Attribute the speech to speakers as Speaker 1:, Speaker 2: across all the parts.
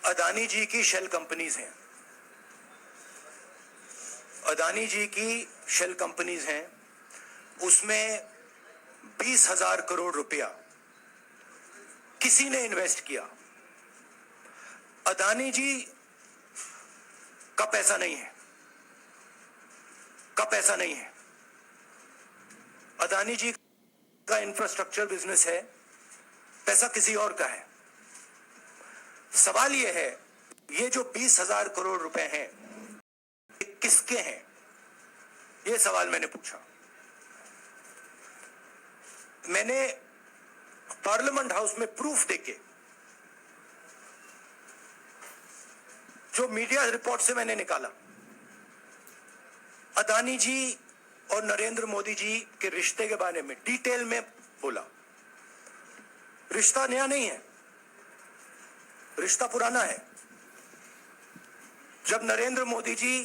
Speaker 1: अदानी जी की shell companies हैं। अदानी जी की शेल कंपनीज हैं, उसमें 20,000 करोड़ रुपया किसी ने इन्वेस्ट किया। अदानी जी का पैसा नहीं है, अदानी जी का इंफ्रास्ट्रक्चर बिजनेस है, पैसा किसी और का है। सवाल यह है, ये जो 20,000 करोड़ रुपए हैं, किसके हैं? यह सवाल मैंने पूछा। मैंने पार्लियामेंट हाउस में प्रूफ देके, जो मीडिया रिपोर्ट से मैंने निकाला, अदानी जी और नरेंद्र मोदी जी के रिश्ते के बारे में डिटेल में बोला। रिश्ता नया नहीं है, रिश्ता पुराना है। जब नरेंद्र मोदी जी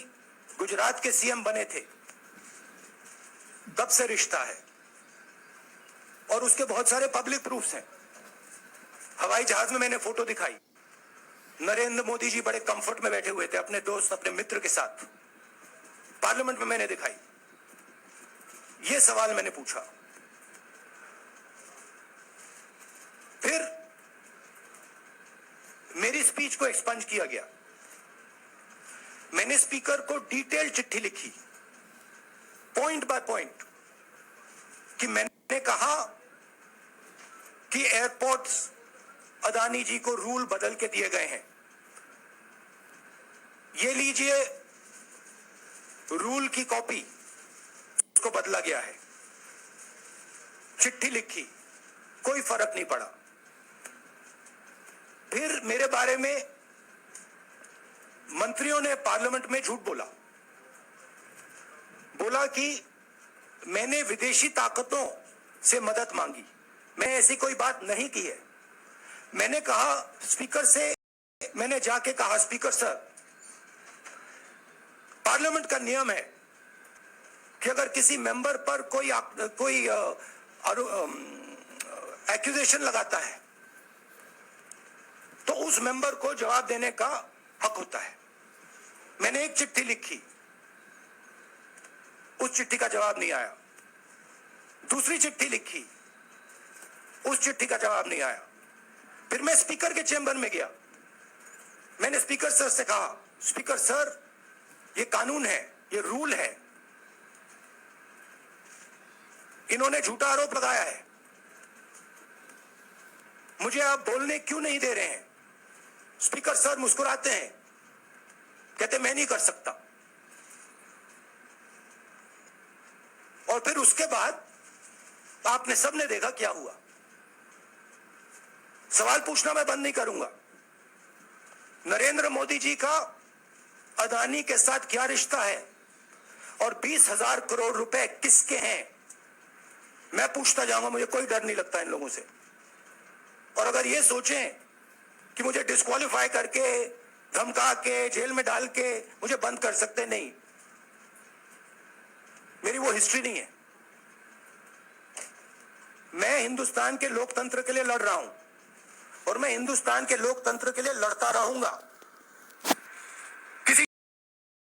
Speaker 1: गुजरात के सीएम बने थे, तब से रिश्ता है, और उसके बहुत सारे पब्लिक प्रूफ्स हैं। हवाई जहाज में मैंने फोटो दिखाई, नरेंद्र मोदी जी बड़े कंफर्ट में बैठे हुए थे अपने दोस्त, अपने मित्र के साथ। पार्लियामेंट में मैंने दिखाई। यह सवाल मैंने पूछा। फिर मेरी स्पीच को एक्सपंज किया गया। मैंने स्पीकर को डिटेल चिट्ठी लिखी, पॉइंट बाय पॉइंट, कि मैंने कहा कि एयरपोर्ट्स अदानी जी को रूल बदल के दिए गए हैं। ये लीजिए रूल की कॉपी, उसको बदला गया है। चिट्ठी लिखी, कोई फर्क नहीं पड़ा। फिर मेरे बारे में मंत्रियों ने पार्लियामेंट में झूठ बोला कि मैंने विदेशी ताकतों से मदद मांगी। मैं ऐसी कोई बात नहीं की है। मैंने कहा स्पीकर से, मैंने जाके कहा, स्पीकर सर, पार्लियामेंट का नियम है कि अगर किसी मेंबर पर कोई एक्यूजेशन लगाता है तो उस मेंबर को जवाब देने का हक होता है। मैंने एक चिट्ठी लिखी, उस चिट्ठी का जवाब नहीं आया। दूसरी चिट्ठी लिखी, उस चिट्ठी का जवाब नहीं आया। फिर मैं स्पीकर के चेंबर में गया। मैंने स्पीकर सर से कहा, स्पीकर सर, ये कानून है, ये रूल है, इन्होंने झूठा आरोप लगाया है, मुझे आप बोलने क्यों नहीं दे रहे हैं? स्पीकर सर मुस्कुराते हैं, कहते मैं नहीं कर सकता। और फिर उसके बाद आपने सबने देखा क्या हुआ। सवाल पूछना मैं बंद नहीं करूंगा। नरेंद्र मोदी जी का अदानी के साथ क्या रिश्ता है और 20,000 करोड़ रुपए किसके हैं, मैं पूछता जाऊंगा। मुझे कोई डर नहीं लगता इन लोगों से। और अगर ये सोचें कि मुझे डिस्क्वालीफाई करके, धमका के, जेल में डाल के मुझे बंद कर सकते, नहीं, मेरी वो हिस्ट्री नहीं है। मैं हिंदुस्तान के लोकतंत्र के लिए लड़ रहा हूं और मैं हिंदुस्तान के लोकतंत्र के लिए लड़ता रहूंगा।